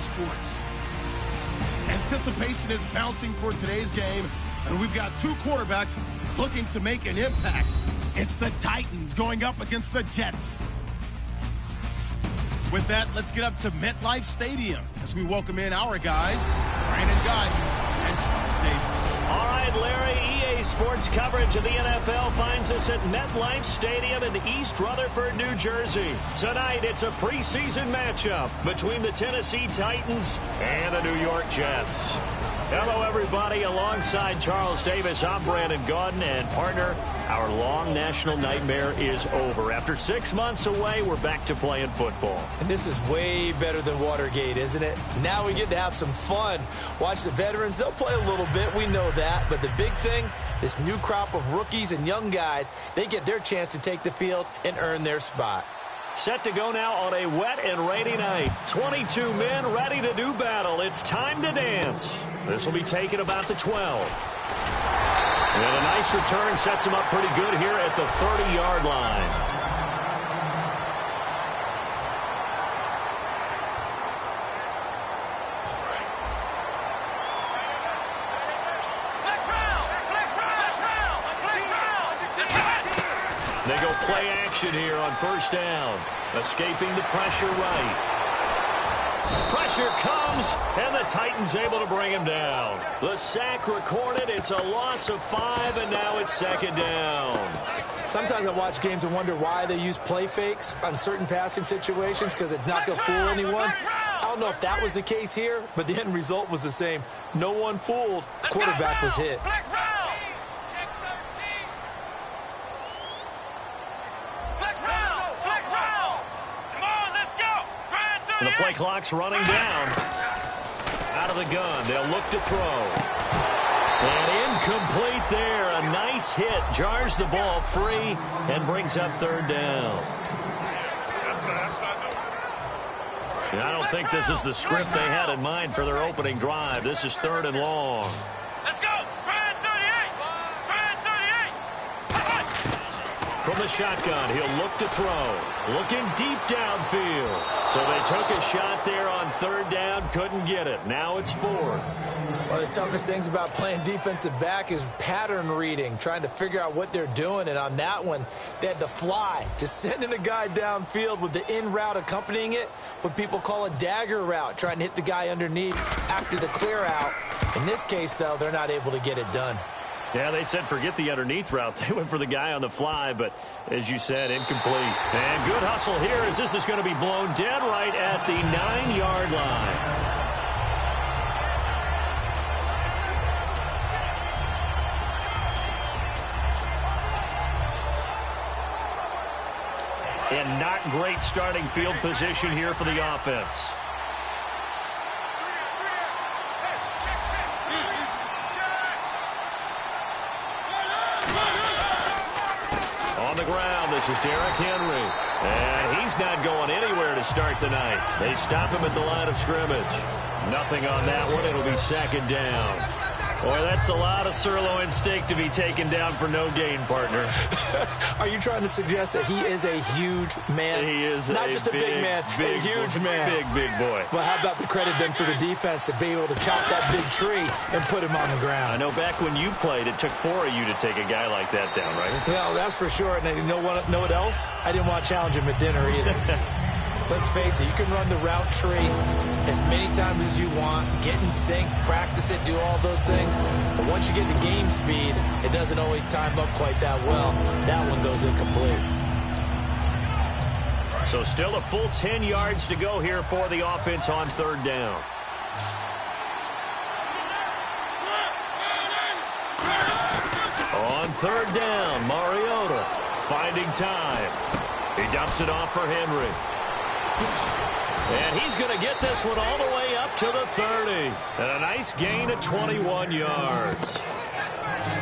sports. Anticipation is mounting for today's game, and we've got two quarterbacks looking to make an impact. It's the Titans going up against the Jets. With that, let's get up to MetLife Stadium as we welcome in our guys, Brandon Guyton and Charles Davis. All right, Larry, EA Sports coverage of the NFL finds us at MetLife Stadium in East Rutherford, New Jersey. Tonight, it's a preseason matchup between the Tennessee Titans and the New York Jets. Hello, everybody. Alongside Charles Davis, I'm Brandon Guyton, and partner, our long national nightmare is over. After 6 months away, we're back to playing football. And this is way better than Watergate, isn't it? Now we get to have some fun. Watch the veterans. They'll play a little bit. We know that. But the big thing, this new crop of rookies and young guys, they get their chance to take the field and earn their spot. Set to go now on a wet and rainy night. 22 men ready to do battle. It's time to dance. This will be taken about the 12. And a nice return sets him up pretty good here at the 30-yard line. They go play action here on first down. Escaping the pressure right. Pressure comes, and the Titans able to bring him down. The sack recorded. It's a loss of 5, and now it's second down. Sometimes I watch games and wonder why they use play fakes on certain passing situations, because it's not going to fool anyone. I don't know if that was the case here, but the end result was the same. No one fooled. Quarterback was hit. And the play clock's running down. Out of the gun. They'll look to throw. And incomplete there. A nice hit. Jars the ball free and brings up third down. And I don't think this is the script they had in mind for their opening drive. This is third and long. Let's go. From the shotgun, he'll look to throw. Looking deep downfield. So they took a shot there on third down, couldn't get it. Now it's fourth. One of the toughest things about playing defensive back is pattern reading, trying to figure out what they're doing. And on that one, they had to fly, just sending a guy downfield with the in route accompanying it, what people call a dagger route, trying to hit the guy underneath after the clear out. In this case, though, they're not able to get it done. Yeah, they said forget the underneath route. They went for the guy on the fly, but as you said, incomplete. And good hustle here as this is going to be blown dead right at the 9-yard line. And not great starting field position here for the offense. On the ground, this is Derrick Henry. And he's not going anywhere to start the night. They stop him at the line of scrimmage. Nothing on that one. It'll be second down. Boy, that's a lot of sirloin steak to be taken down for no gain, partner. Are you trying to suggest that he is a huge man? He is not just a big man, a huge man. Big boy. Well, how about the credit then for the defense to be able to chop that big tree and put him on the ground? I know back when you played, it took 4 of you to take a guy like that down, right? Well, that's for sure. And you know what else? I didn't want to challenge him at dinner either. Let's face it, you can run the route tree as many times as you want, get in sync, practice it, do all those things. But once you get to game speed, it doesn't always time up quite that well. That one goes incomplete. So still a full 10 yards to go here for the offense on third down. On third down, Mariota finding time. He dumps it off for Henry. And he's going to get this one all the way up to the 30. And a nice gain of 21 yards.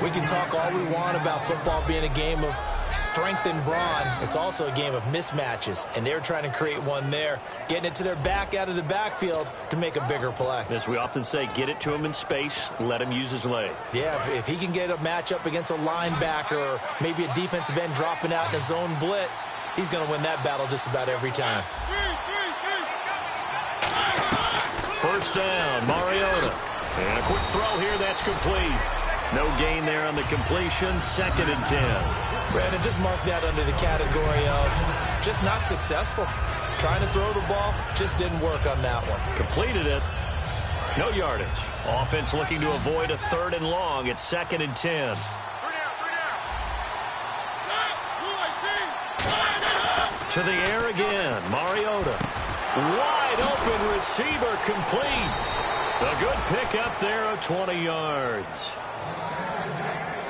We can talk all we want about football being a game of strength and brawn. It's also a game of mismatches, and they're trying to create one there, getting it to their back out of the backfield to make a bigger play. As we often say, get it to him in space, let him use his leg. Yeah, if he can get a matchup against a linebacker or maybe a defensive end dropping out in a zone blitz, he's going to win that battle just about every time. first down. Mariota. And a quick throw here. That's complete. No gain there on the completion. 2nd and 10. Brandon, just mark that under the category of just not successful. Trying to throw the ball, just didn't work on that one. Completed it. No yardage. Offense looking to avoid a 3rd and long. It's 2nd and 10. To the air again. Mariota. Wide open receiver complete. A good pickup there of 20 yards.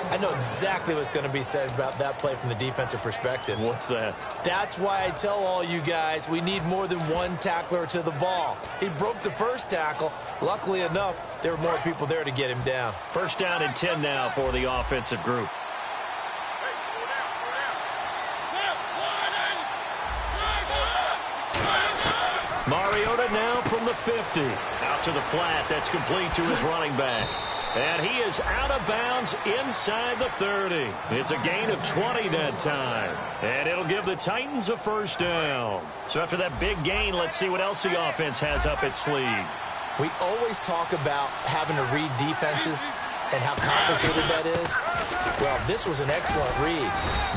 I know exactly what's going to be said about that play from the defensive perspective. What's that? That's why I tell all you guys we need more than one tackler to the ball. He broke the first tackle. Luckily enough, there were more people there to get him down. First down and 10 now for the offensive group. Mariota now from the 50. Out to the flat. That's complete to his running back. And he is out of bounds inside the 30. It's a gain of 20 that time. And it'll give the Titans a first down. So after that big gain, let's see what else the offense has up its sleeve. We always talk about having to read defenses and how complicated that is. Well, this was an excellent read.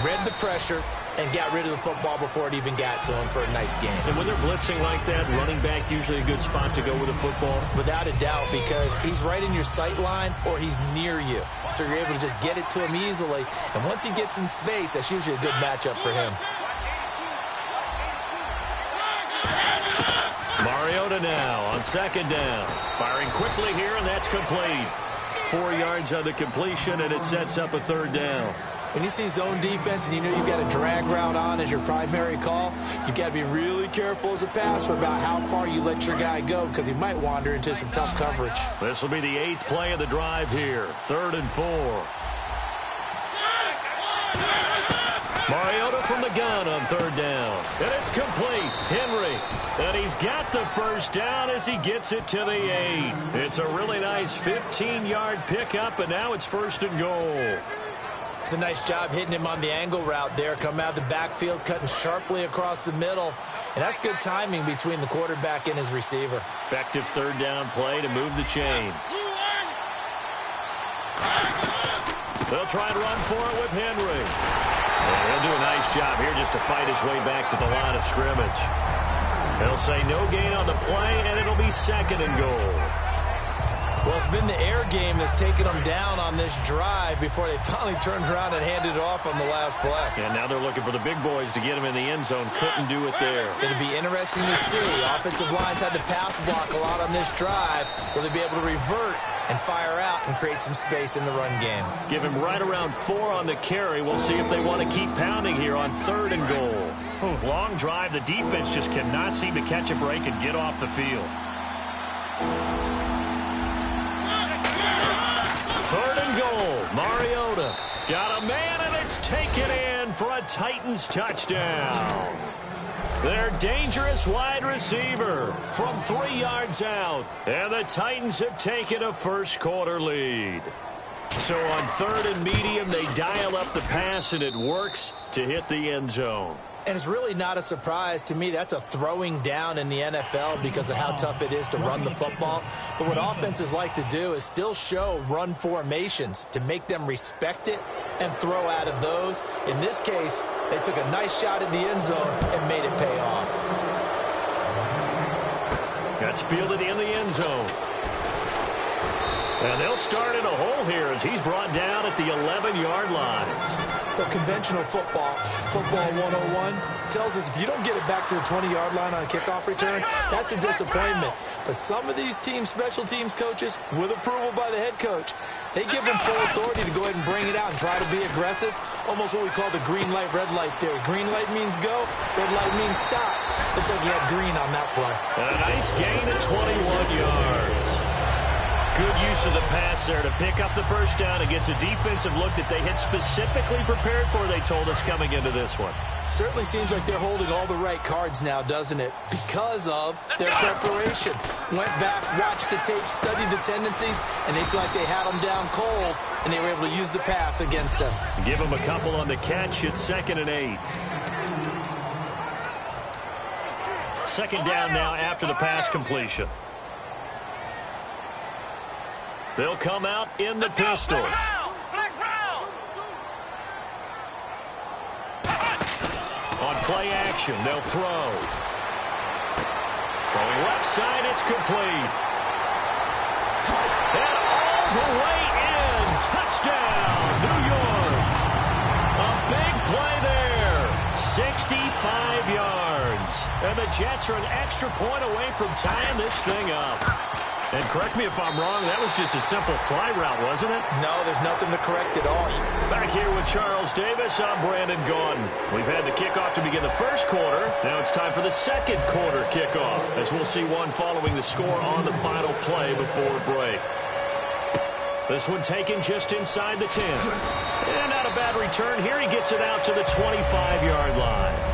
Read the pressure and got rid of the football before it even got to him for a nice game. And when they're blitzing like that, running back usually a good spot to go with the football? Without a doubt, because he's right in your sight line or he's near you. So you're able to just get it to him easily. And once he gets in space, that's usually a good matchup for him. Mariota now on 2nd down. Firing quickly here, and that's complete. 4 yards on the completion, and it sets up a 3rd down. When you see zone defense and you know you've got a drag route on as your primary call, you've got to be really careful as a passer about how far you let your guy go because he might wander into some tough coverage. This will be the 8th play of the drive here. 3rd and 4. Mariota from the gun on 3rd down. And it's complete. Henry. And he's got the first down as he gets it to the 8. It's a really nice 15-yard pickup, and now it's 1st and goal. It's a nice job hitting him on the angle route there. Come out of the backfield, cutting sharply across the middle. And that's good timing between the quarterback and his receiver. Effective 3rd down play to move the chains. They'll try and run for it with Henry. And he'll do a nice job here just to fight his way back to the line of scrimmage. They'll say no gain on the play, and it'll be 2nd and goal. Well, it's been the air game that's taken them down on this drive before they finally turned around and handed it off on the last play. And now they're looking for the big boys to get him in the end zone. Couldn't do it there. It'll be interesting to see. Offensive lines had to pass block a lot on this drive. Will they be able to revert and fire out and create some space in the run game? Give him right around 4 on the carry. We'll see if they want to keep pounding here on 3rd and goal. Long drive. The defense just cannot seem to catch a break and get off the field. 3rd and goal. Mariota got a man, and it's taken in for a Titans touchdown. Their dangerous wide receiver from 3 yards out. And the Titans have taken a first-quarter lead. So on 3rd and medium, they dial up the pass, and it works to hit the end zone. And it's really not a surprise to me. That's a throwing down in the NFL because of how tough it is to run the football. But what offenses like to do is still show run formations to make them respect it and throw out of those. In this case, they took a nice shot at the end zone and made it pay off. That's fielded in the end zone. And they'll start in a hole here as he's brought down at the 11-yard line. The conventional football 101, tells us if you don't get it back to the 20-yard line on a kickoff return, that's a disappointment. But some of these teams, special teams coaches, with approval by the head coach, they give them full authority to go ahead and bring it out and try to be aggressive. Almost what we call the green light, red light theory. Green light means go, red light means stop. Looks like he had green on that play. And a nice gain of 21 yards. Good use of the pass there to pick up the first down against a defensive look that they had specifically prepared for, they told us, coming into this one. Certainly seems like they're holding all the right cards now, doesn't it? Because of their preparation. Went back, watched the tape, studied the tendencies, and they feel like they had them down cold, and they were able to use the pass against them. Give them a couple on the catch. It's 2nd and 8. 2nd down now after the pass completion. They'll come out in the pistol. On play action, they'll throw. Throwing left side, it's complete. And all the way in. Touchdown, New York. A big play there. 65 yards. And the Jets are an extra point away from tying this thing up. And correct me if I'm wrong, that was just a simple fly route, wasn't it? No, there's nothing to correct at all. Back here with Charles Davis, I'm Brandon Gaudin. We've had the kickoff to begin the first quarter. Now it's time for the second quarter kickoff, as we'll see one following the score on the final play before break. This one taken just inside the 10. And not a bad return here. He gets it out to the 25-yard line.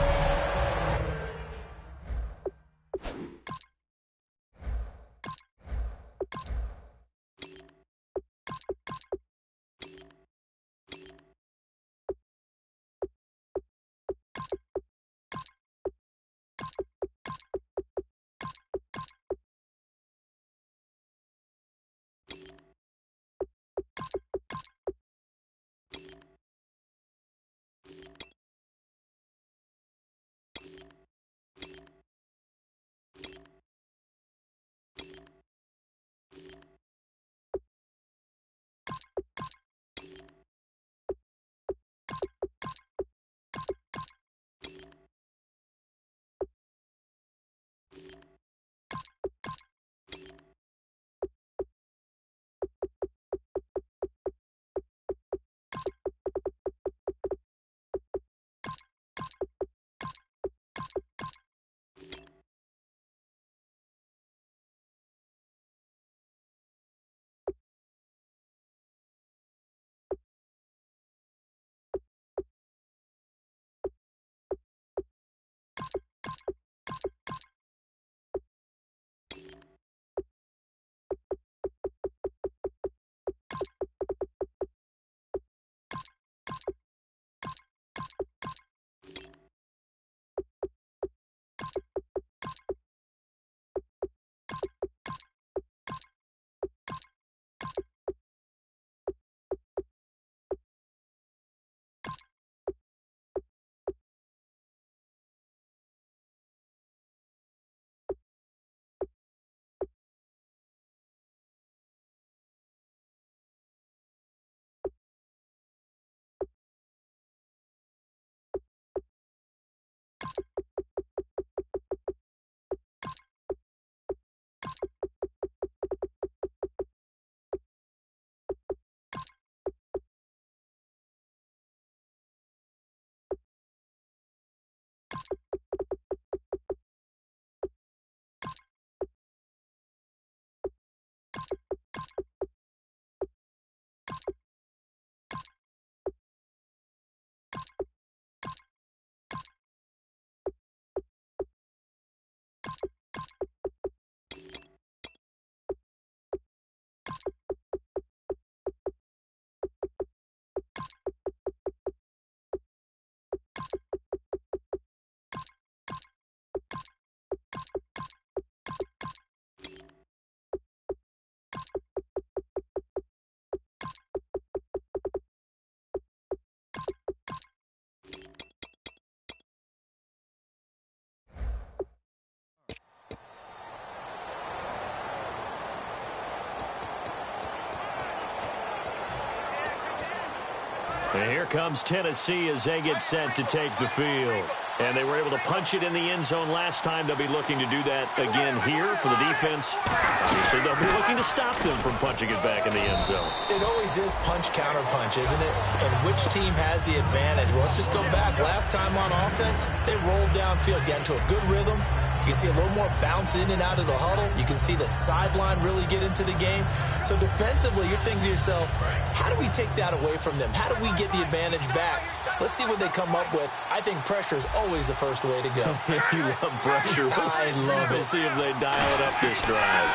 And here comes Tennessee as they get set to take the field. And they were able to punch it in the end zone last time. They'll be looking to do that again here for the defense. Obviously, they'll be looking to stop them from punching it back in the end zone. It always is punch-counter-punch, isn't it? And which team has the advantage? Well, let's just go back. Last time on offense, they rolled downfield, got into a good rhythm. You can see a little more bounce in and out of the huddle. You can see the sideline really get into the game. So defensively, you're thinking to yourself, how do we take that away from them? How do we get the advantage back? Let's see what they come up with. I think pressure is always the first way to go. You love pressure. I love it. We'll see if they dial it up this drive.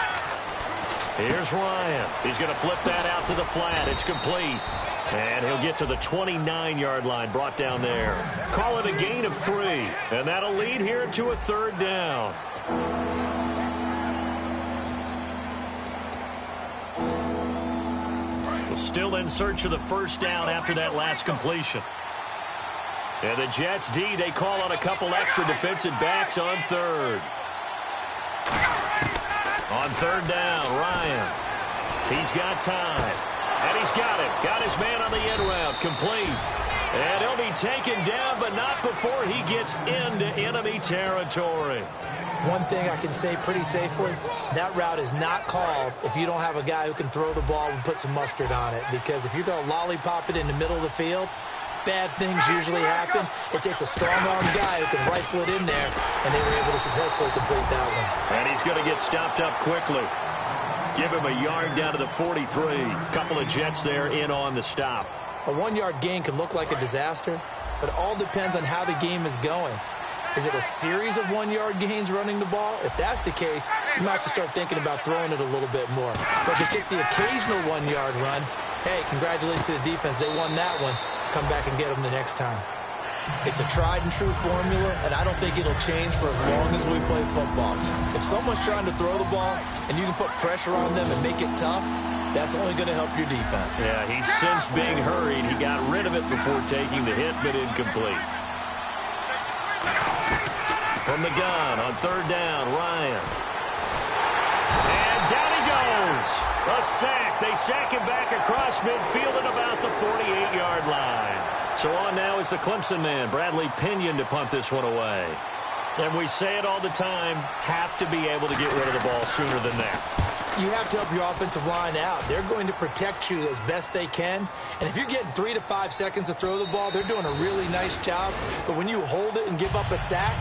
Here's Ryan. He's going to flip that out to the flat. It's complete. And he'll get to the 29-yard line, brought down there. Call it a gain of 3. And that'll lead here to a third down. Still in search of the first down after that last completion. And the Jets D, they call on a couple extra defensive backs on third. On third down, Ryan. He's got time. And he's got it. Got his man on the end route. Complete. And he'll be taken down, but not before he gets into enemy territory. One thing I can say pretty safely, that route is not called if you don't have a guy who can throw the ball and put some mustard on it. Because if you're going to lollipop it in the middle of the field, bad things usually happen. It takes a strong-arm guy who can rifle it in there, and they were able to successfully complete that one. And he's going to get stopped up quickly. Give him a yard down to the 43. Couple of Jets there in on the stop. A 1-yard gain can look like a disaster, but it all depends on how the game is going. Is it a series of 1-yard gains running the ball? If that's the case, you might have to start thinking about throwing it a little bit more. But if it's just the occasional 1-yard run, hey, congratulations to the defense. They won that one. Come back and get them the next time. It's a tried-and-true formula, and I don't think it'll change for as long as we play football. If someone's trying to throw the ball and you can put pressure on them and make it tough, that's only going to help your defense. Yeah, he's since being hurried. He got rid of it before taking the hit, but incomplete. From the gun on third down, Ryan. And down he goes. A sack. They sack him back across midfield at about the 48-yard line. So on now is the Clemson man, Bradley Pinion, to punt this one away. And we say it all the time, have to be able to get rid of the ball sooner than that. You have to help your offensive line out. They're going to protect you as best they can. And if you're getting 3 to 5 seconds to throw the ball, they're doing a really nice job. But when you hold it and give up a sack,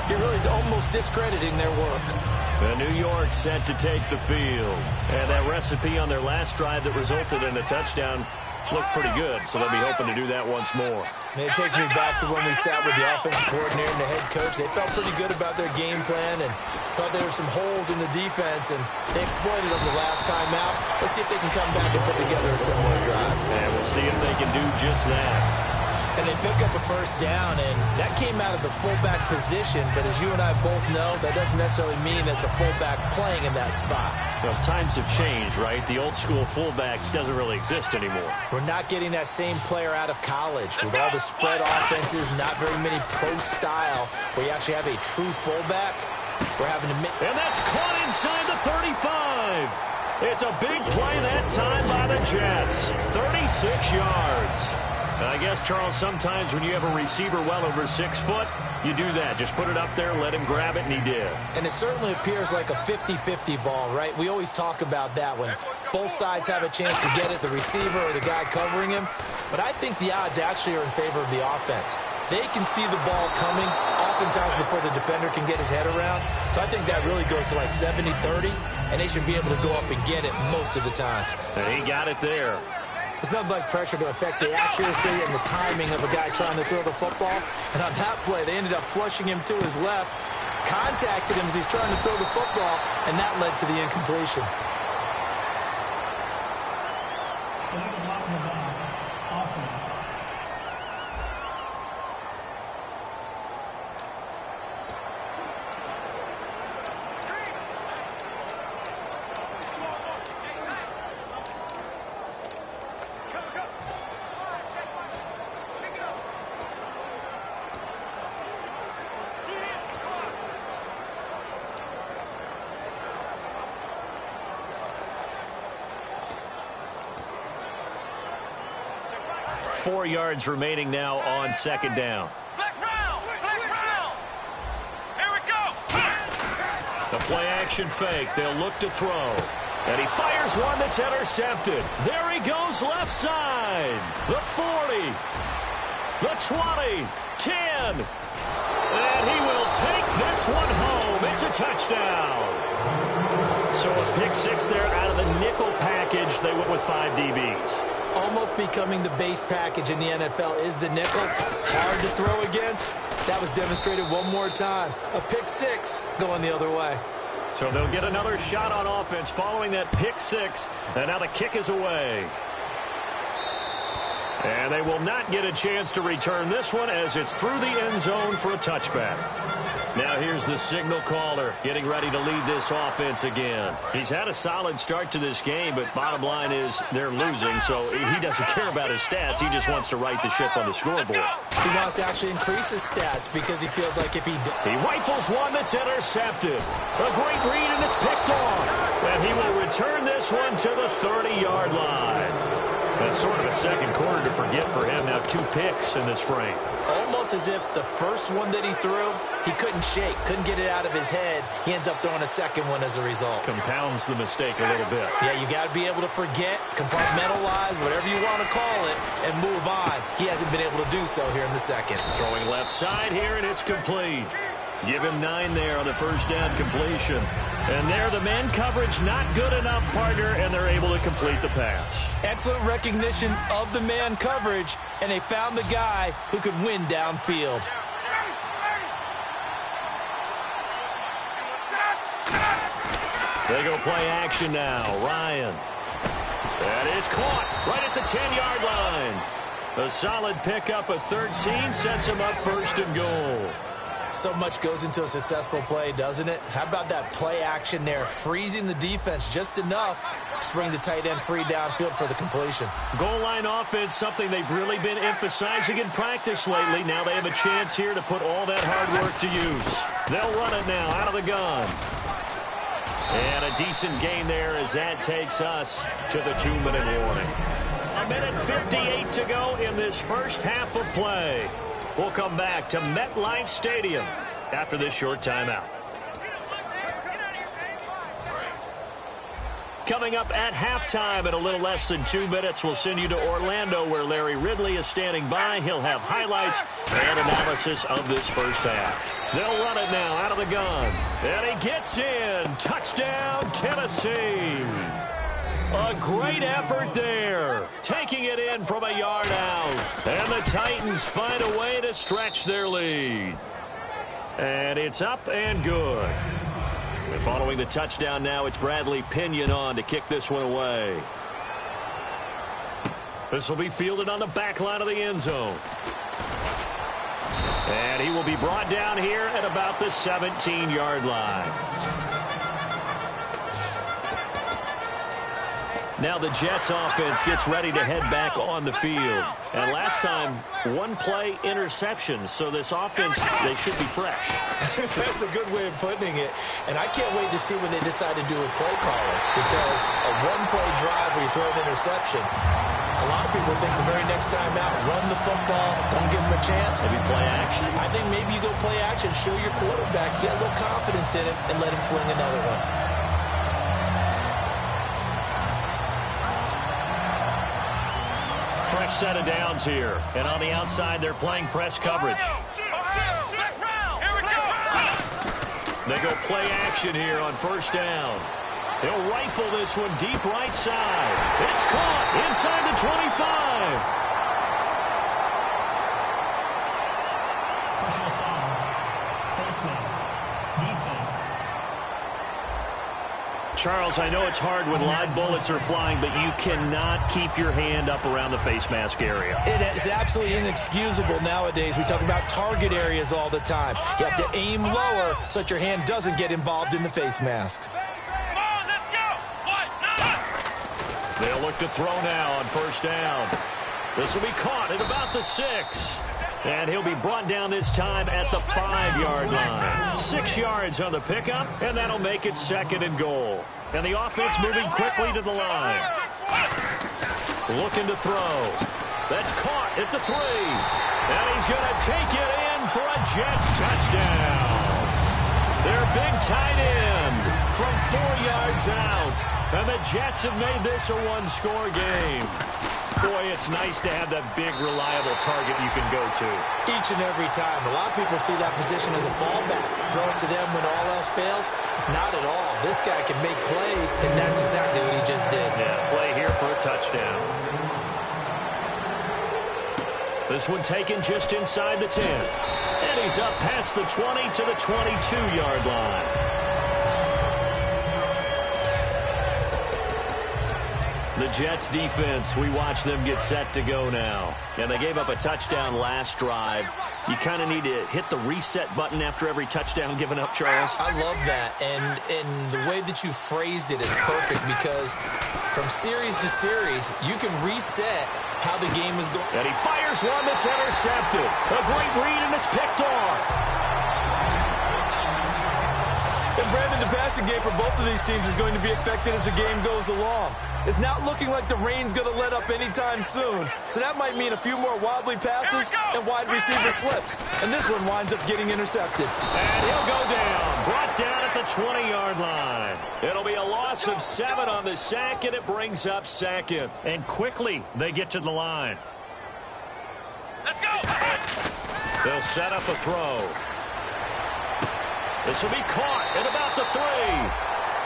you're really almost discrediting their work. The New York set to take the field. And that recipe on their last drive that resulted in a touchdown looked pretty good, so they'll be hoping to do that once more. It takes me back to when we sat with the offensive coordinator and the head coach. They felt pretty good about their game plan and thought there were some holes in the defense, and they exploited them the last time out. Let's see if they can come back and put together a similar drive. And we'll see if they can do just that. And they pick up a first down, and that came out of the fullback position. But as you and I both know, that doesn't necessarily mean it's a fullback playing in that spot. Well, times have changed, right? The old school fullback doesn't really exist anymore. We're not getting that same player out of college with all the spread offenses, not very many pro style, where you actually have a true fullback. We're having to make... And that's caught inside the 35. It's a big play that time by the Jets. 36 yards. And I guess, Charles, sometimes when you have a receiver well over 6 foot, you do that. Just put it up there, let him grab it, and he did. And it certainly appears like a 50-50 ball, right? We always talk about that when both sides have a chance to get it, the receiver or the guy covering him. But I think the odds actually are in favor of the offense. They can see the ball coming oftentimes before the defender can get his head around. So I think that really goes to like 70-30, and they should be able to go up and get it most of the time. And he got it there. It's nothing like pressure to affect the accuracy and the timing of a guy trying to throw the football. And on that play, they ended up flushing him to his left, contacted him as he's trying to throw the football, and that led to the incompletion. Four yards remaining now on second down. Black round! Here we go! The play action fake. They'll look to throw. And he fires one that's intercepted. There he goes left side. The 40. The 20. 10. And he will take this one home. It's a touchdown. So a pick six there out of the nickel package. They went with 5 DBs. Almost becoming the base package in the NFL is the nickel. Hard to throw against. That was demonstrated one more time. A pick six going the other way. So they'll get another shot on offense following that pick six. And now the kick is away. And they will not get a chance to return this one as it's through the end zone for a touchback. Now here's the signal caller getting ready to lead this offense again. He's had a solid start to this game, but bottom line is they're losing, so he doesn't care about his stats. He just wants to right the ship on the scoreboard. He wants to actually increase his stats because he feels like if he rifles one that's intercepted. A great read, and it's picked off. And he will return this one to the 30-yard line. That's sort of a second quarter to forget for him. Now 2 picks in this frame. Almost as if the first one that he threw, he couldn't shake, couldn't get it out of his head. He ends up throwing a second one as a result. Compounds the mistake a little bit. Yeah, you got to be able to forget, compartmentalize, whatever you want to call it, and move on. He hasn't been able to do so here in the second. Throwing left side here, and it's complete. Give him 9 there on the first down completion. And there, the man coverage not good enough, partner, and they're able to complete the pass. Excellent recognition of the man coverage, and they found the guy who could win downfield. They go play action now. Ryan. That is caught right at the 10-yard line. A solid pickup of 13 sets him up first and goal. So much goes into a successful play, doesn't it? How about that play action there, freezing the defense just enough to bring the tight end free downfield for the completion. Goal line offense, something they've really been emphasizing in practice lately. Now they have a chance here to put all that hard work to use. They'll run it now out of the gun. And a decent gain there as that takes us to the 2-minute warning. 1:58 to go in this first half of play. We'll come back to MetLife Stadium after this short timeout. Coming up at halftime in a little less than 2 minutes, we'll send you to Orlando where Larry Ridley is standing by. He'll have highlights and analysis of this first half. They'll run it now out of the gun. And he gets in. Touchdown, Tennessee. A great effort there, taking it in from a yard out. And the Titans find a way to stretch their lead. And it's up and good. And following the touchdown now, it's Bradley Pinion on to kick this one away. This will be fielded on the back line of the end zone. And he will be brought down here at about the 17-yard line. Now the Jets offense gets ready to head back on the field. And last time, 1 play interception. So this offense, they should be fresh. That's a good way of putting it. And I can't wait to see what they decide to do with play calling. Because a 1-play drive where you throw an interception, a lot of people think the very next time out, run the football, don't give them a chance. Maybe play action. I think maybe you go play action, show your quarterback, get a little confidence in him, and let him fling another one. Fresh set of downs here. And on the outside, they're playing press coverage. They go play action here on first down. They'll rifle this one deep right side. It's caught inside the 25. Personal foul. Face mask. Defense. Charles, I know it's hard when live bullets are flying, but you cannot keep your hand up around the face mask area. It is absolutely inexcusable nowadays. We talk about target areas all the time. You have to aim lower so that your hand doesn't get involved in the face mask. They'll look to throw now on first down. This will be caught at about the 6. And he'll be brought down this time at the 5-yard line. 6 yards on the pickup, and that'll make it second and goal. And the offense moving quickly to the line. Looking to throw. That's caught at the 3. And he's going to take it in for a Jets touchdown. Their big tight end from 4 yards out. And the Jets have made this a 1-score game. Boy, it's nice to have that big, reliable target you can go to. Each and every time. A lot of people see that position as a fallback. Throw it to them when all else fails. Not at all. This guy can make plays, and that's exactly what he just did. Yeah, play here for a touchdown. This one taken just inside the 10. And he's up past the 20 to the 22-yard line. The Jets defense, we watch them get set to go now. And they gave up a touchdown last drive. you kind of need to hit the reset button after every touchdown given up, Charles. I love that, and the way that you phrased it is perfect because from series to series, you can reset how the game is going. And he fires one that's intercepted. A great read, and it's picked off. And Brandon, the passing game for both of these teams is going to be affected as the game goes along. It's not looking like the rain's going to let up anytime soon. So that might mean a few more wobbly passes and wide receiver slips. And this one winds up getting intercepted. And he'll go down. Brought down at the 20-yard line. It'll be a loss of 7 on the sack, and it brings up second. And quickly, they get to the line. Let's go! They'll set up a throw. This will be caught at about the 3.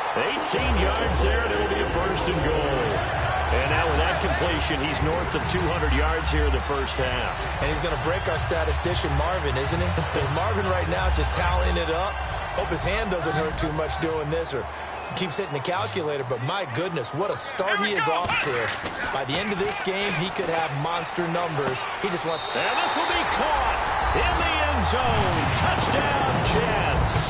18 yards there, and it'll be a first and goal. And now with that completion, he's north of 200 yards here in the first half. And he's going to break our statistician, Marvin, isn't he? Marvin right now is just tallying it up. Hope his hand doesn't hurt too much doing this or keeps hitting the calculator. But my goodness, what a start he is off to. By the end of this game, he could have monster numbers. He just wants... And this will be caught in the end zone. Touchdown, Jets.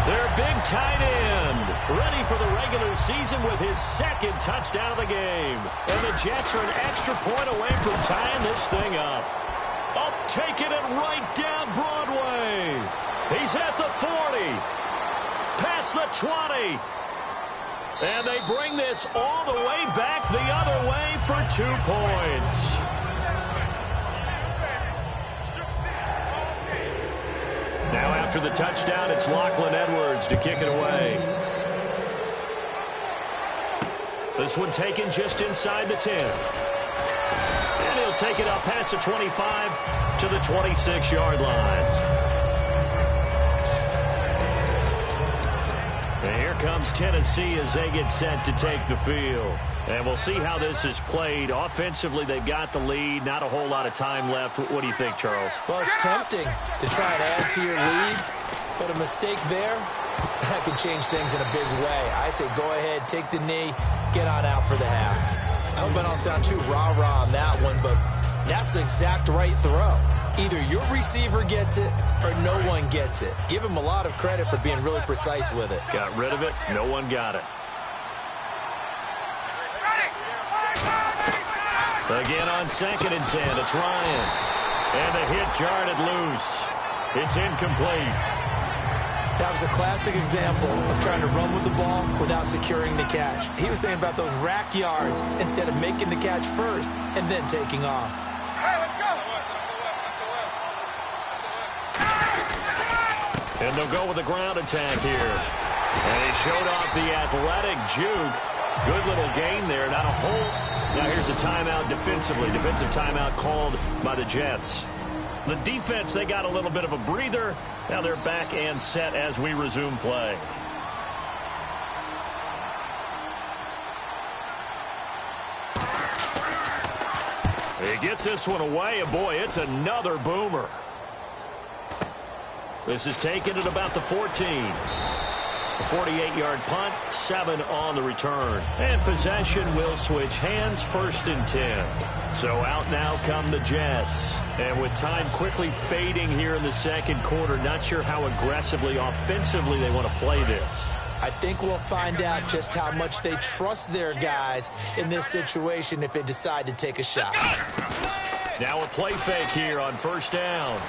Their big tight end, ready for the regular season with his second touchdown of the game. And the Jets are an extra point away from tying this thing up. Up, taking it right down Broadway. He's at the 40. Past the 20. And they bring this all the way back the other way for 2 points. Now after the touchdown, it's Lachlan Edwards to kick it away. This one taken just inside the 10. And he'll take it up past the 25 to the 26-yard line. And here comes Tennessee as they get set to take the field. And we'll see how this is played. Offensively, they've got the lead. Not a whole lot of time left. What do you think, Charles? Well, it's tempting to try and add to your lead, but a mistake there, that can change things in a big way. I say go ahead, take the knee, get on out for the half. I hope I don't sound too rah-rah on that one, but that's the exact right throw. Either your receiver gets it or no one gets it. Give him a lot of credit for being really precise with it. Got rid of it. No one got it. Again on 2nd and 10, it's Ryan. And the hit jarred it loose. It's incomplete. That was a classic example of trying to run with the ball without securing the catch. He was thinking about those rack yards instead of making the catch first and then taking off. Hey, let's go! And they'll go with a ground attack here. And he showed off the athletic juke. Good little gain there, not a whole... Now here's a timeout defensively. Defensive timeout called by the Jets. The defense, they got a little bit of a breather. Now they're back and set as we resume play. He gets this one away, and boy, it's another boomer. This is taken at about the 14. A 48-yard punt, 7 on the return. And possession will switch hands, 1st and 10. So out now come the Jets. And with time quickly fading here in the second quarter, not sure how aggressively, offensively they want to play this. I think we'll find out just how much they trust their guys in this situation if they decide to take a shot. Now a play fake here on 1st down.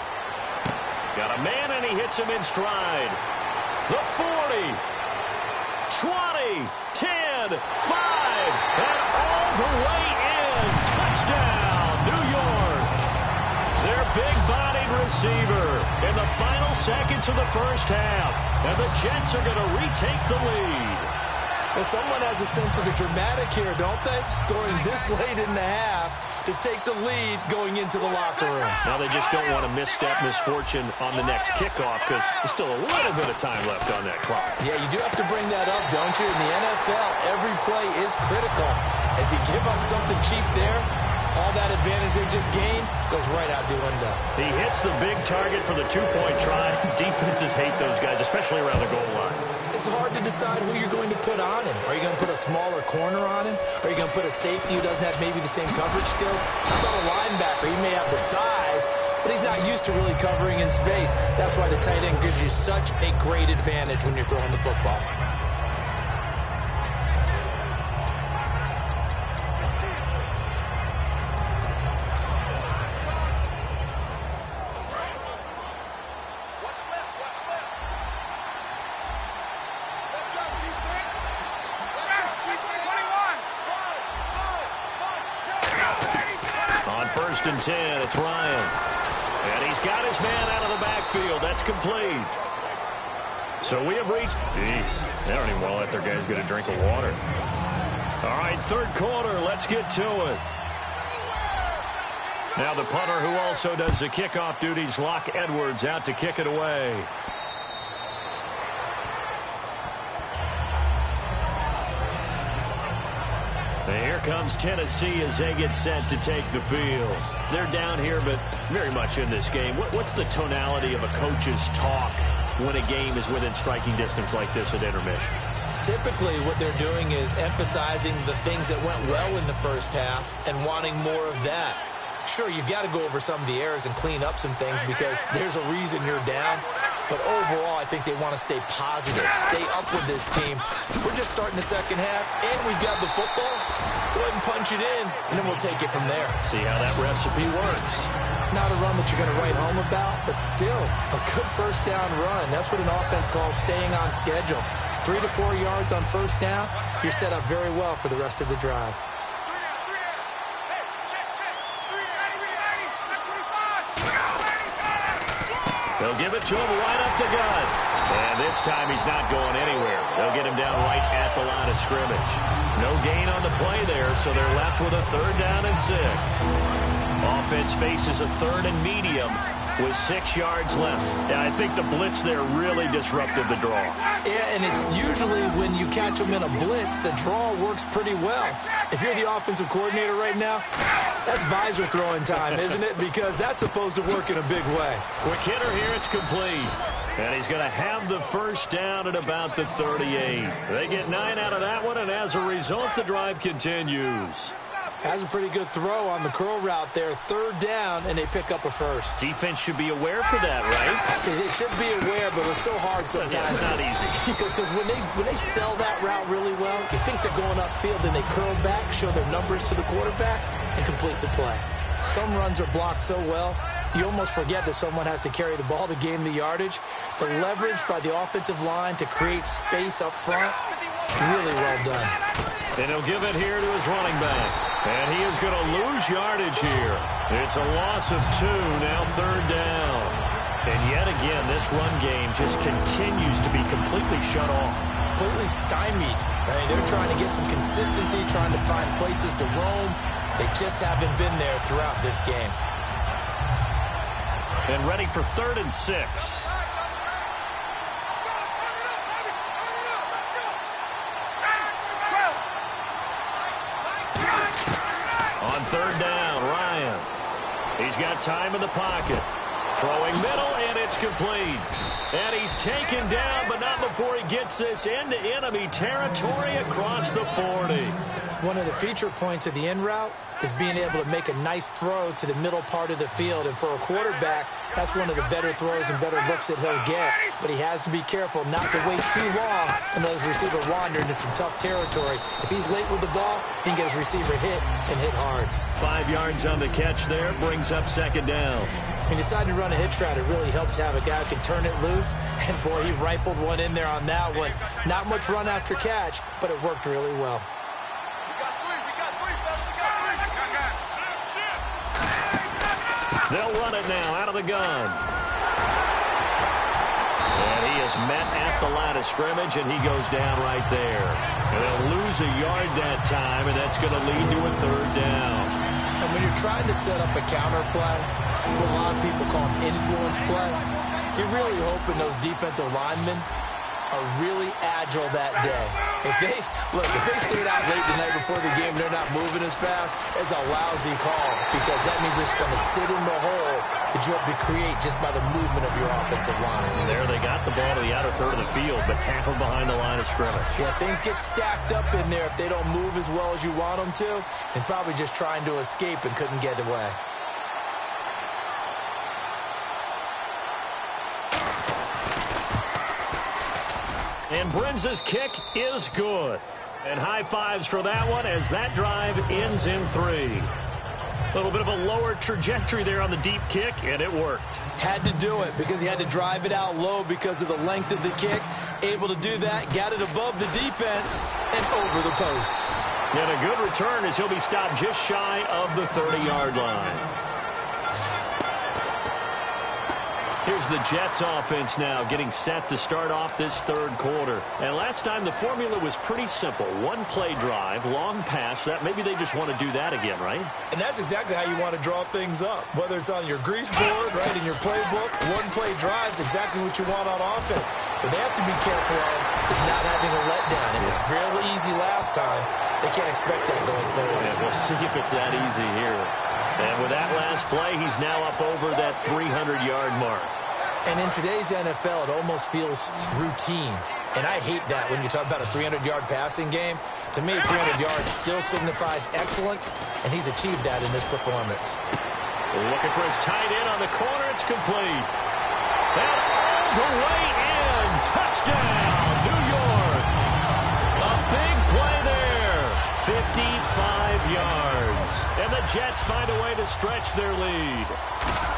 Got a man, and he hits him in stride. The 40, 20, 10, 5, and all the way in. Touchdown, New York. Their big-bodied receiver in the final seconds of the first half. And the Jets are going to retake the lead. Well, someone has a sense of the dramatic here, don't they? Scoring this late in the half to take the lead going into the locker room. Now they just don't want to misstep misfortune on the next kickoff because there's still a little bit of time left on that clock. Yeah, you do have to bring that up, don't you? In the NFL, every play is critical. If you give up something cheap there, all that advantage they just gained goes right out the window. He hits the big target for the 2-point try. Defenses hate those guys, especially around the goal line. It's hard to decide who you're going to put on him. Are you going to put a smaller corner on him? Are you going to put a safety who doesn't have maybe the same coverage skills? How about a linebacker? He may have the size, but he's not used to really covering in space. That's why the tight end gives you such a great advantage when you're throwing the football. First and 10, it's Ryan. And he's got his man out of the backfield. That's complete. So we have reached... Jeez, they don't even want to let their guys get a drink of water. All right, third quarter, let's get to it. Now the punter who also does the kickoff duties, Locke Edwards, out to kick it away. Here comes Tennessee as they get set to take the field. They're down here, but very much in this game. What's the tonality of a coach's talk when a game is within striking distance like this at intermission? Typically, what they're doing is emphasizing the things that went well in the first half and wanting more of that. Sure, you've got to go over some of the errors and clean up some things because there's a reason you're down. But overall, I think they want to stay positive, stay up with this team. We're just starting the second half, and we've got the football. Let's go ahead and punch it in, and then we'll take it from there. See how that recipe works. Not a run that you're going to write home about, but still a good first down run. That's what an offense calls staying on schedule. 3 to 4 yards on first down, you're set up very well for the rest of the drive. They'll give it to him right up the gut. And this time he's not going anywhere. They'll get him down right at the line of scrimmage. No gain on the play there, so they're left with a 3rd down and 6. Offense faces a 3rd and medium with 6 yards left. Yeah, I think the blitz there really disrupted the draw. Yeah, and it's usually when you catch them in a blitz, the draw works pretty well. If you're the offensive coordinator right now, that's visor throwing time, isn't it? Because that's supposed to work in a big way. Quick hitter here, it's complete. And he's going to have the first down at about the 38. They get 9 out of that one, and as a result, the drive continues. Has a pretty good throw on the curl route there. 3rd down, and they pick up a first. Defense should be aware for that, right? They should be aware, but it's so hard sometimes. Yeah, it's not easy. Because when they sell that route really well, you think they're going upfield, then they curl back, show their numbers to the quarterback, and complete the play. Some runs are blocked so well, you almost forget that someone has to carry the ball to gain the yardage. The leverage by the offensive line to create space up front, really well done. And he'll give it here to his running back. And he is going to lose yardage here. It's a loss of 2, now 3rd down. And yet again, this run game just continues to be completely shut off. Completely stymied. I mean, they're trying to get some consistency, trying to find places to roam. They just haven't been there throughout this game. And ready for 3rd and 6. On 3rd down, Ryan. He's got time in the pocket. Throwing middle, and it's complete. And he's taken down, but not before he gets this into enemy territory across the 40. One of the feature points of the in route is being able to make a nice throw to the middle part of the field. And for a quarterback, that's one of the better throws and better looks that he'll get. But he has to be careful not to wait too long and let his receiver wander into some tough territory. If he's late with the ball, he can get his receiver hit and hit hard. 5 yards on the catch there, brings up 2nd down. He decided to run a hitch route. It really helps to have a guy who can turn it loose. And, boy, he rifled one in there on that one. Not much run after catch, but it worked really well. They'll run it now out of the gun. And he is met at the line of scrimmage, and he goes down right there. And they'll lose a yard that time, and that's going to lead to a 3rd down. And when you're trying to set up a counter play, it's what a lot of people call an influence play. You're really hoping those defensive linemen are really agile that day. If they stayed out late the night before the game, they're not moving as fast, it's a lousy call because that means they're just going to sit in the hole that you have to create just by the movement of your offensive line. And there they got the ball to the outer third of the field, but tackled behind the line of scrimmage. Yeah, things get stacked up in there if they don't move as well as you want them to, and probably just trying to escape and couldn't get away. And Brenza's kick is good. And high fives for that one as that drive ends in 3. A little bit of a lower trajectory there on the deep kick, and it worked. Had to do it because he had to drive it out low because of the length of the kick. Able to do that, got it above the defense and over the post. And a good return as he'll be stopped just shy of the 30-yard line. Here's the Jets offense now getting set to start off this third quarter. And last time the formula was pretty simple. One play drive, long pass. That maybe they just want to do that again, right? And that's exactly how you want to draw things up. Whether it's on your grease board, right, in your playbook, one play drive is exactly what you want on offense. What they have to be careful of is not having a letdown. It was real easy last time. They can't expect that going forward. Yeah, we'll see if it's that easy here. And with that last play, he's now up over that 300-yard mark. And in today's NFL, it almost feels routine. And I hate that when you talk about a 300-yard passing game. To me, 300 yards still signifies excellence, and he's achieved that in this performance. Looking for his tight end on the corner. It's complete. And all the way in. Touchdown, New York. A big play there. 55 yards. And the Jets find a way to stretch their lead.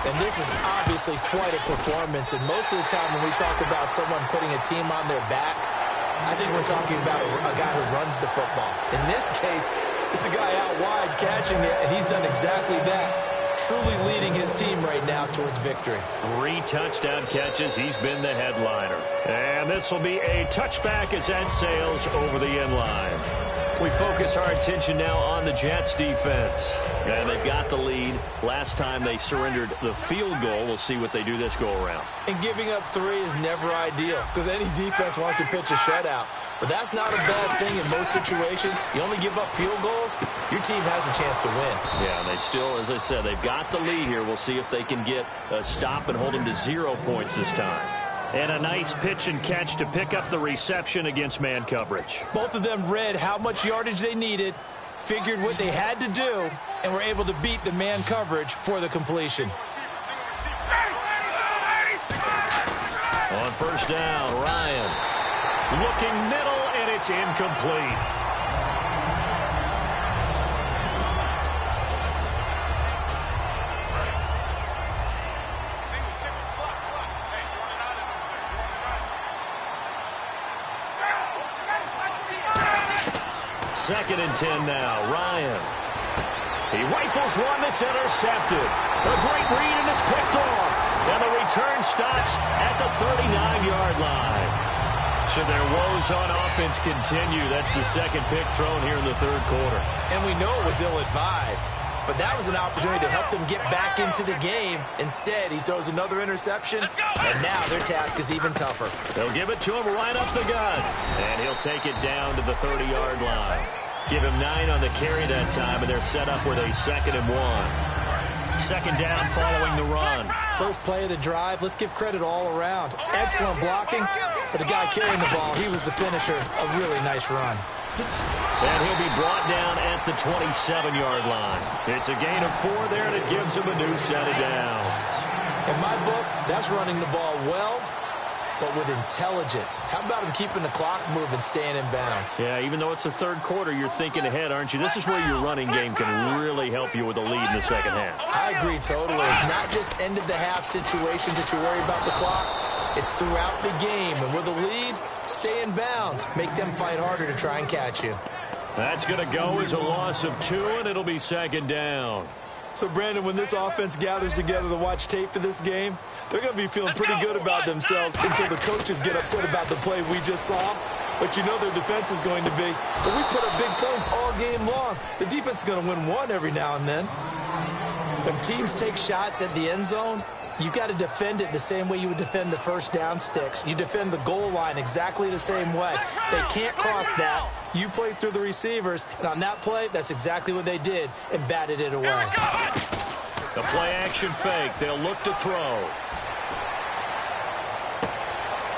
And this is obviously quite a performance. And most of the time when we talk about someone putting a team on their back, I think we're talking about a guy who runs the football. In this case, it's a guy out wide catching it, and he's done exactly that, truly leading his team right now towards victory. 3 touchdown catches. He's been the headliner. And this will be a touchback as that sails over the end line. We focus our attention now on the Jets defense. And they've got the lead. Last time they surrendered the field goal. We'll see what they do this go-around. And giving up 3 is never ideal because any defense wants to pitch a shutout. But that's not a bad thing in most situations. You only give up field goals, your team has a chance to win. Yeah, and they still, as I said, they've got the lead here. We'll see if they can get a stop and hold them to 0 points this time. And a nice pitch and catch to pick up the reception against man coverage. Both of them read how much yardage they needed, figured what they had to do, and were able to beat the man coverage for the completion. On first down, Ryan looking middle, and it's incomplete. Second and 10 now. Ryan. He rifles one that's intercepted. A great read, and it's picked off. And the return stops at the 39-yard line. Should their woes on offense continue, that's the second pick thrown here in the third quarter. And we know it was ill-advised. But that was an opportunity to help them get back into the game. Instead, he throws another interception, and now their task is even tougher. They'll give it to him right up the gut, and he'll take it down to the 30-yard line. Give him 9 on the carry that time, and they're set up with a 2nd and 1. Second down following the run. First play of the drive, let's give credit all around. Excellent blocking, but the guy carrying the ball, he was the finisher. A really nice run. And he'll be brought down at the 27-yard line. It's a gain of 4 there, and it gives him a new set of downs. In my book, that's running the ball well, but with intelligence. How about him keeping the clock moving, staying in bounds? Yeah, even though it's the third quarter, you're thinking ahead, aren't you? This is where your running game can really help you with a lead in the second half. I agree totally. It's not just end-of-the-half situations that you worry about the clock. It's throughout the game. And with a lead, stay in bounds. Make them fight harder to try and catch you. That's going to go as a loss of 2, and it'll be second down. So, Brandon, when this offense gathers together to watch tape for this game, they're going to be feeling pretty good about themselves until the coaches get upset about the play we just saw. But you know their defense is going to be. But we put up big points all game long. The defense is going to win one every now and then. When teams take shots at the end zone, you got to defend it the same way you would defend the first down sticks. You defend the goal line exactly the same way. They can't cross that. You play through the receivers, and on that play, that's exactly what they did and batted it away. The play-action fake. They'll look to throw.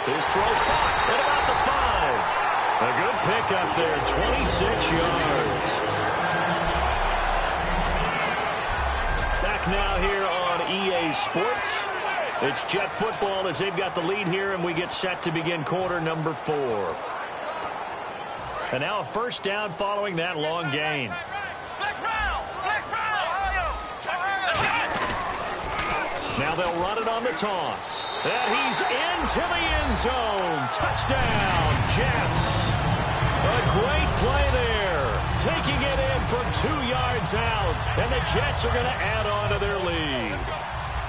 His throw caught at about the 5. A good pickup there, 26 yards. Back now here on EA Sports. It's Jet football as they've got the lead here, and we get set to begin quarter number 4. And now a first down following that long gain. Now they'll run it on the toss. And he's into the end zone. Touchdown, Jets. A great play there. Taking it in from 2 yards out. And the Jets are going to add on to their lead.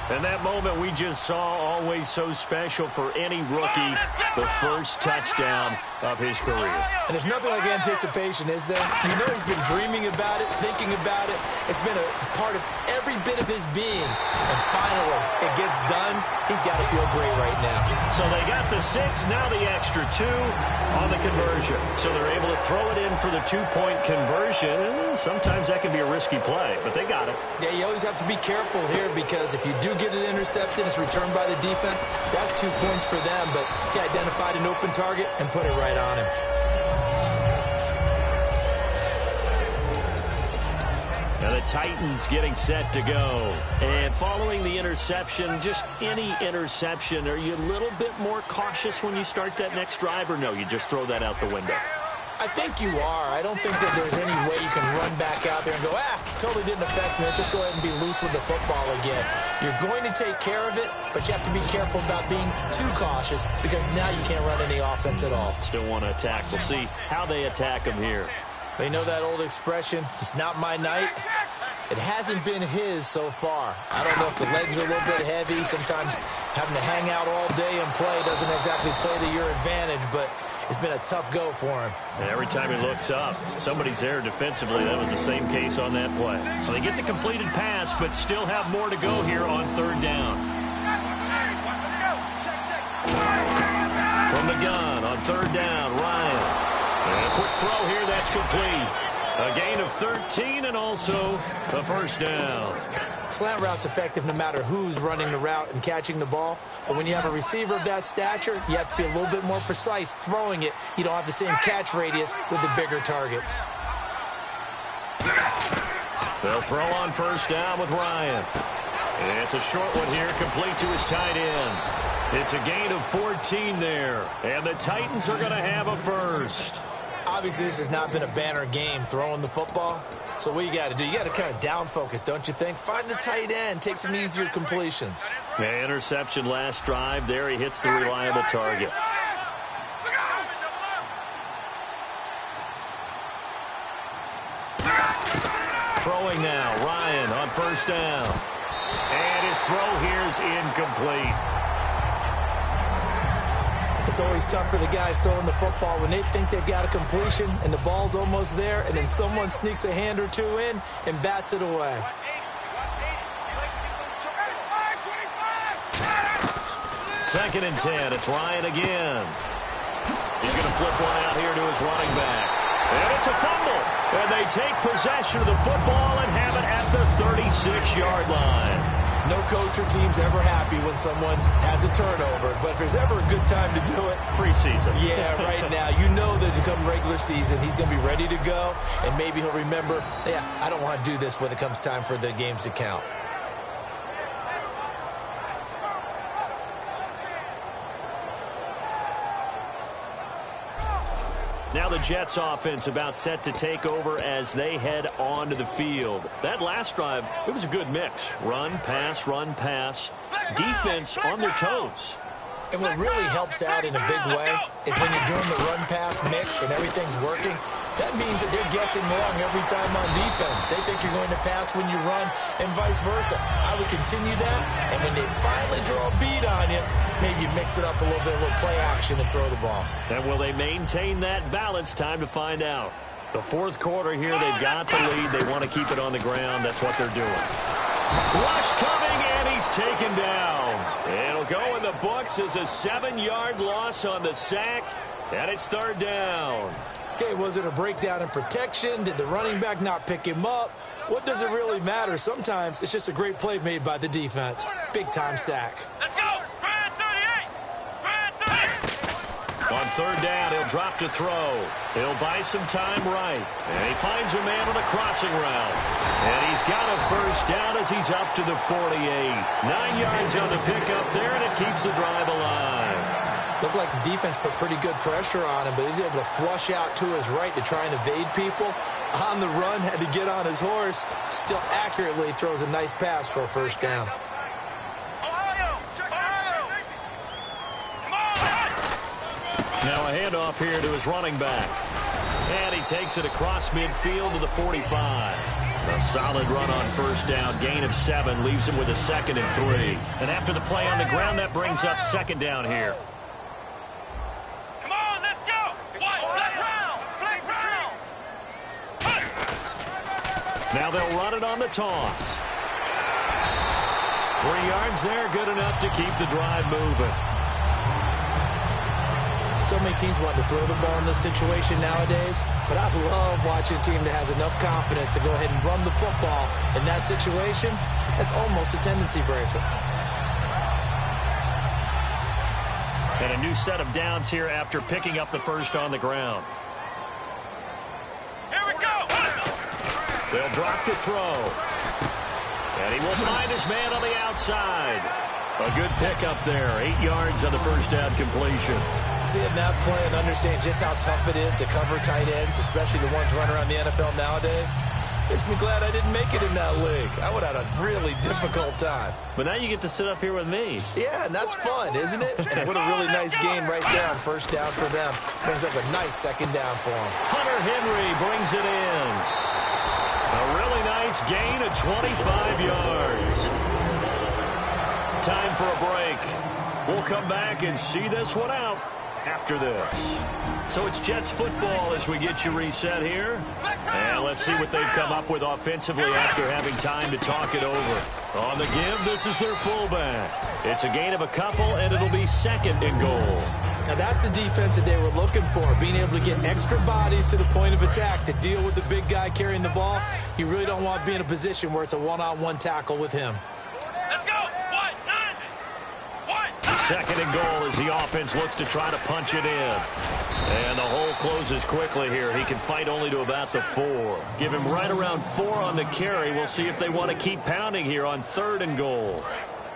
And that moment we just saw, always so special for any rookie, the first touchdown of his career. And there's nothing like anticipation, is there? You know he's been dreaming about it, thinking about it. It's been a part of every bit of his being. And finally, it gets done. He's got to feel great right now. So they got the 6, now the extra 2 on the conversion. So they're able to throw it in for the 2-point conversion. And sometimes that can be a risky play, but they got it. Yeah, you always have to be careful here because if you do get an interception, it's returned by the defense. That's 2 points for them, but he identified an open target and put it right on him. Now the Titans getting set to go. And following the interception, just any interception, are you a little bit more cautious when you start that next drive, or no, you just throw that out the window? I think you are. I don't think that there's any way you can run back out there and go, totally didn't affect me. Let's just go ahead and be loose with the football again. You're going to take care of it, but you have to be careful about being too cautious because now you can't run any offense at all. Still want to attack. We'll see how they attack him here. They know that old expression, it's not my night. It hasn't been his so far. I don't know if the legs are a little bit heavy. Sometimes having to hang out all day and play doesn't exactly play to your advantage, but it's been a tough go for him. And every time he looks up, somebody's there defensively. That was the same case on that play. Well, they get the completed pass, but still have more to go here on 3rd down. From the gun on 3rd down, Ryan. And a quick throw here, that's complete. A gain of 13 and also a first down. Slant route's effective no matter who's running the route and catching the ball. But when you have a receiver of that stature, you have to be a little bit more precise throwing it. You don't have the same catch radius with the bigger targets. They'll throw on first down with Ryan. And it's a short one here, complete to his tight end. It's a gain of 14 there. And the Titans are going to have a first. Obviously, this has not been a banner game throwing the football. So what you got to do, you got to kind of down focus, don't you think? Find the tight end, take some easier completions. Yeah, interception last drive. There he hits the reliable target. Throwing now, Ryan on first down. And his throw here is incomplete. It's always tough for the guys throwing the football when they think they've got a completion and the ball's almost there, and then someone sneaks a hand or two in and bats it away. Second and 10. It's Ryan again. He's going to flip one out here to his running back. And it's a fumble. And they take possession of the football and have it at the 36-yard line. No coach or team's ever happy when someone has a turnover, but if there's ever a good time to do it, preseason. Yeah, right now. You know that come regular season, he's going to be ready to go, and maybe he'll remember, I don't want to do this when it comes time for the games to count. Now the Jets offense about set to take over as they head onto the field. That last drive, it was a good mix. Run, pass, defense on their toes. And what really helps out in a big way is when you're doing the run-pass mix and everything's working, that means that they're guessing wrong every time on defense. They think you're going to pass when you run and vice versa. I would continue that, and when they finally draw a beat on you, maybe you mix it up a little bit, a little play action and throw the ball. And will they maintain that balance? Time to find out. The 4th quarter here, they've got the lead. They want to keep it on the ground. That's what they're doing. Rush coming, and he's taken down. It'll go in the books as a 7-yard loss on the sack, and it's 3rd down. Okay, was it a breakdown in protection? Did the running back not pick him up? What does it really matter? Sometimes it's just a great play made by the defense. Big-time sack. Let's go! On third down, he'll drop to throw. He'll buy some time right. And he finds a man on a crossing route. And he's got a first down as he's up to the 48. 9 yards on the pickup there, and it keeps the drive alive. Looked like the defense put pretty good pressure on him, but he's able to flush out to his right to try and evade people. On the run, had to get on his horse. Still accurately throws a nice pass for a first down. Now a handoff here to his running back. And he takes it across midfield to the 45. A solid run on first down. Gain of 7 leaves him with a 2nd and 3. And after the play on the ground, that brings up 2nd down here. Come on, let's go. Flex round. Now they'll run it on the toss. 3 yards there, good enough to keep the drive moving. So many teams want to throw the ball in this situation nowadays, but I love watching a team that has enough confidence to go ahead and run the football. In that situation, that's almost a tendency breaker. And a new set of downs here after picking up the first on the ground. Here we go. They'll drop to throw. And he will find his man on the outside. A good pickup there. 8 yards on the first down completion. Seeing that play and understanding just how tough it is to cover tight ends, especially the ones running around the NFL nowadays, makes me glad I didn't make it in that league. I would have had a really difficult time. But now you get to sit up here with me. Yeah, and that's fun, isn't it? And what a really nice game right there on first down for them. Brings up a nice 2nd down for them. Hunter Henry brings it in. A really nice gain of 25 yards. Time for a break. We'll come back and see this one out after this. So it's Jets football as we get you reset here. And let's see what they've come up with offensively after having time to talk it over. On the give, this is their fullback. It's a gain of a couple, and it'll be 2nd and goal. Now that's the defense that they were looking for, being able to get extra bodies to the point of attack to deal with the big guy carrying the ball. You really don't want to be in a position where it's a one-on-one tackle with him. Let's go. 2nd and goal as the offense looks to try to punch it in. And the hole closes quickly here. He can fight only to about the 4. Give him right around 4 on the carry. We'll see if they want to keep pounding here on 3rd and goal.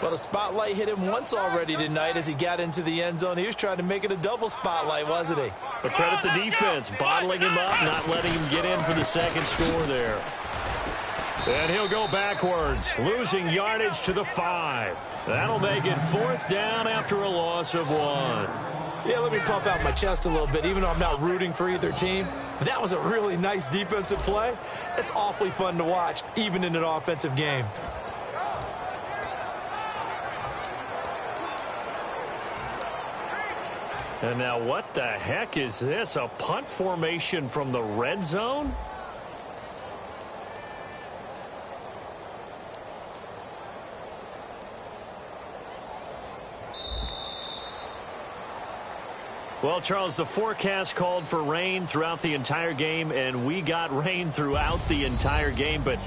Well, the spotlight hit him once already tonight as he got into the end zone. He was trying to make it a double spotlight, wasn't he? But credit the defense, bottling him up, not letting him get in for the 2nd score there. And he'll go backwards, losing yardage to the 5. That'll make it 4th down after a loss of 1. Yeah, let me pump out my chest a little bit, even though I'm not rooting for either team. But that was a really nice defensive play. It's awfully fun to watch, even in an offensive game. And now what the heck is this? A punt formation from the red zone? Well, Charles, the forecast called for rain throughout the entire game, and we got rain throughout the entire game. But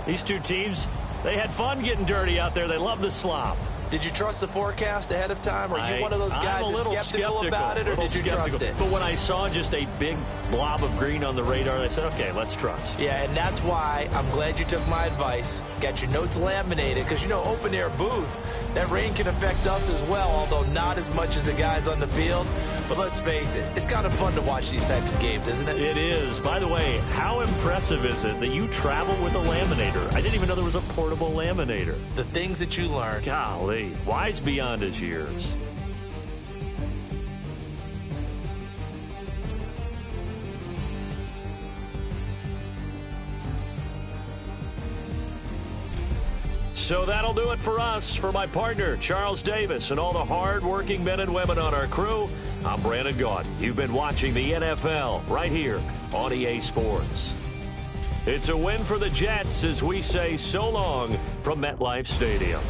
these two teams, they had fun getting dirty out there. They love the slop. Did you trust the forecast ahead of time? Are you one of those guys that's skeptical about it, or did you trust it? But when I saw just a big blob of green on the radar, I said, okay, let's trust. Yeah, and that's why I'm glad you took my advice. Got your notes laminated, because, you know, open-air booth, that rain can affect us as well, although not as much as the guys on the field. But let's face it, it's kind of fun to watch these types of games, isn't it? It is. By the way, how impressive is it that you travel with a laminator? I didn't even know there was a portable laminator. The things that you learn. Golly, wise beyond his years. So that'll do it for us. For my partner, Charles Davis, and all the hard-working men and women on our crew, I'm Brandon Gaudin. You've been watching the NFL right here on EA Sports. It's a win for the Jets as we say so long from MetLife Stadium.